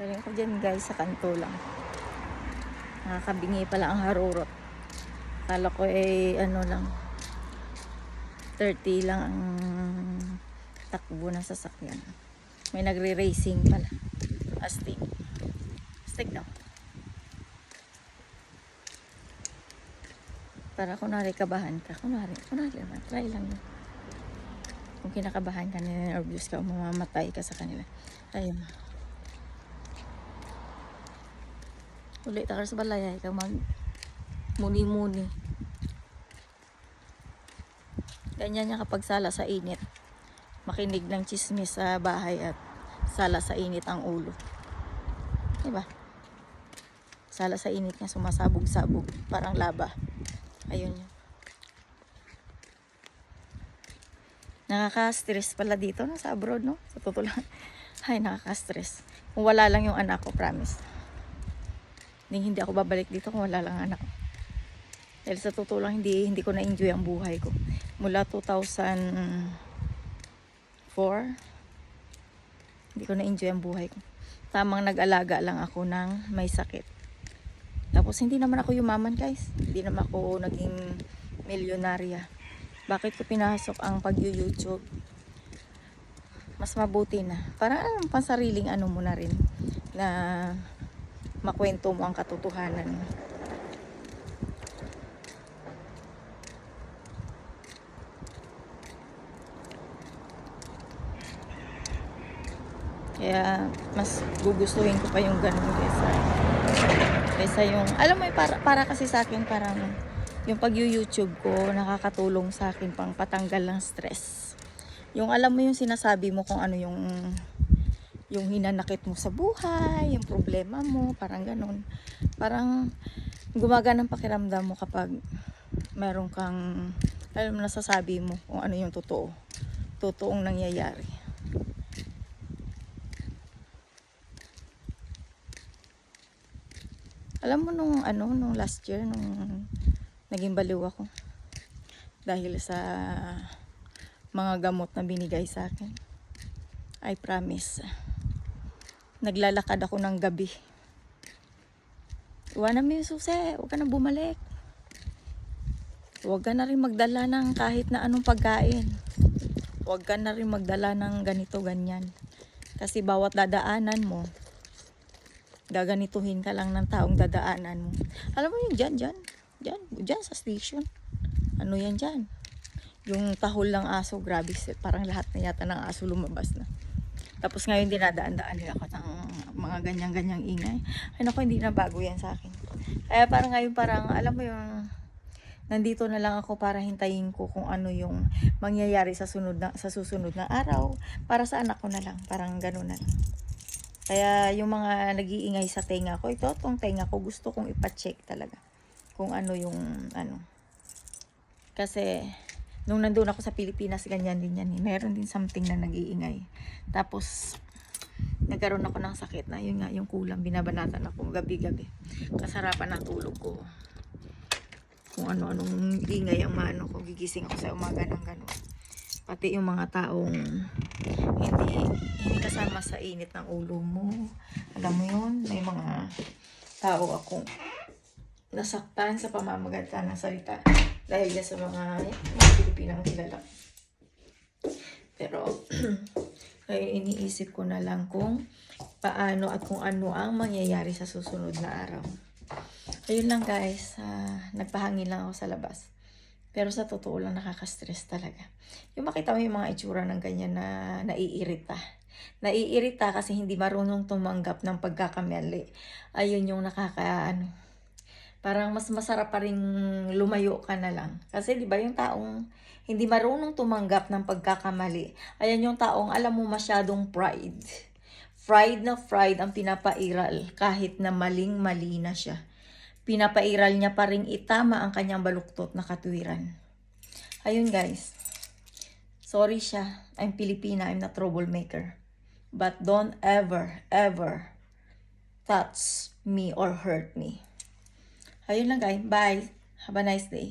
Galing ko dyan guys, sa kanto lang. Nakakabingi pala ang harurot. Kala ko ano lang, 30 lang ang takbo ng sasakyan. May nagre-racing pala. Astig. Astig daw. Para kunwari kabahan ka. Kunwari naman. Try lang yun. Kung kinakabahan ka, nervous ka, mamamatay ka sa kanila. Ayun. Ulit ka sa balay, ikaw mag muni-muni. Ganyan niya kapag sala sa init. Makinig ng chismis sa bahay at sala sa init ang ulo. Diba? Sala sa init niya, sumasabog-sabog. Parang laba. Ayun yun. Nakaka-stress pala dito, no? Sa abroad, no? Sa totoo lang. Ay, nakaka-stress. Kung wala lang yung anak ko, promise. Hindi ako babalik dito kung wala lang anak ko. Dahil sa totoo lang, hindi ko na-enjoy ang buhay ko. Mula 2004, hindi ko na-enjoy ang buhay ko. Tamang nag-alaga lang ako ng may sakit. Tapos hindi naman ako yumaman guys. Hindi naman ako naging milyonarya. Bakit ko pinasok ang pag-YouTube? Mas mabuti na. Para pansariling ano mo na rin. Na makwento mo ang katotohanan. Kaya mas gugustuhin ko pa yung ganun kaysa yung, alam mo, para kasi sa akin parang yung pag-YouTube ko nakakatulong sa akin pang patanggal ng stress. Yung alam mo yung sinasabi mo kung ano yung hinanakit mo sa buhay, yung problema mo, parang ganun. Parang gumaganang pakiramdam mo kapag meron kang, alam mo, nasasabi mo kung ano yung totoong nangyayari. Alam mo nung last year nung naging baliw ako dahil sa mga gamot na binigay sa akin. I promise. Naglalakad ako ng gabi. Iwanan mo yung susi, huwag ka na bumalik. Huwag ka na rin magdala ng kahit na anong pagkain. Huwag ka na rin magdala ng ganito, ganyan. Kasi bawat dadaanan mo, gaganituhin ka lang ng taong dadaanan mo. Alam mo yung dyan sa station. Ano yan dyan? Yung tahol ng aso, grabe, parang lahat na yata ng aso lumabas na. Tapos ngayon dinadaan-daan nila ako ng mga ganyang-ganyang ingay. Ay naku, hindi na bago yan sa akin. Kaya parang ngayon, alam mo yung, nandito na lang ako para hintayin ko kung ano yung mangyayari sa susunod na araw. Para sa anak ko na lang, parang gano'n na lang. Kaya yung mga nag-iingay sa tenga ko, itong tenga ko, gusto kong ipacheck talaga. Kung ano yung Kasi, nung nandun ako sa Pilipinas, ganyan din yan. Meron din something na nag-iingay. Tapos, nagkaroon ako ng sakit na, yun nga, yung kulang, binabanatan ako gabi-gabi. Kasarapan ng tulog ko. Kung ano-anong ingay ang ko, gigising ako sa umaga ng gano'n. Pati yung mga taong hindi kasama sa init ng ulo mo. Alam mo yun, may mga tao akong nasaktan sa pamamagitan ng salita dahil sa mga Pilipinang kilala. Pero ngayon iniisip ko na lang kung paano at kung ano ang mangyayari sa susunod na araw. Ayun lang guys, nagpahangin lang ako sa labas. Pero sa totoo lang, nakaka-stress talaga. Yung makita mo yung mga itsura ng ganyan na naiirita. Naiirita kasi hindi marunong tumanggap ng pagkakamali. Ayun yung parang mas masarap pa rin lumayo ka na lang. Kasi di ba yung taong hindi marunong tumanggap ng pagkakamali, ayan yung taong alam mo masyadong pride. Pride ang pinapairal kahit na maling-mali na siya. Pinapairal niya pa rin itama ang kanyang baluktot na katwiran. Ayun guys. Sorry siya. I'm Filipina. I'm not troublemaker. But don't ever touch me or hurt me. Ayun lang guys. Bye. Have a nice day.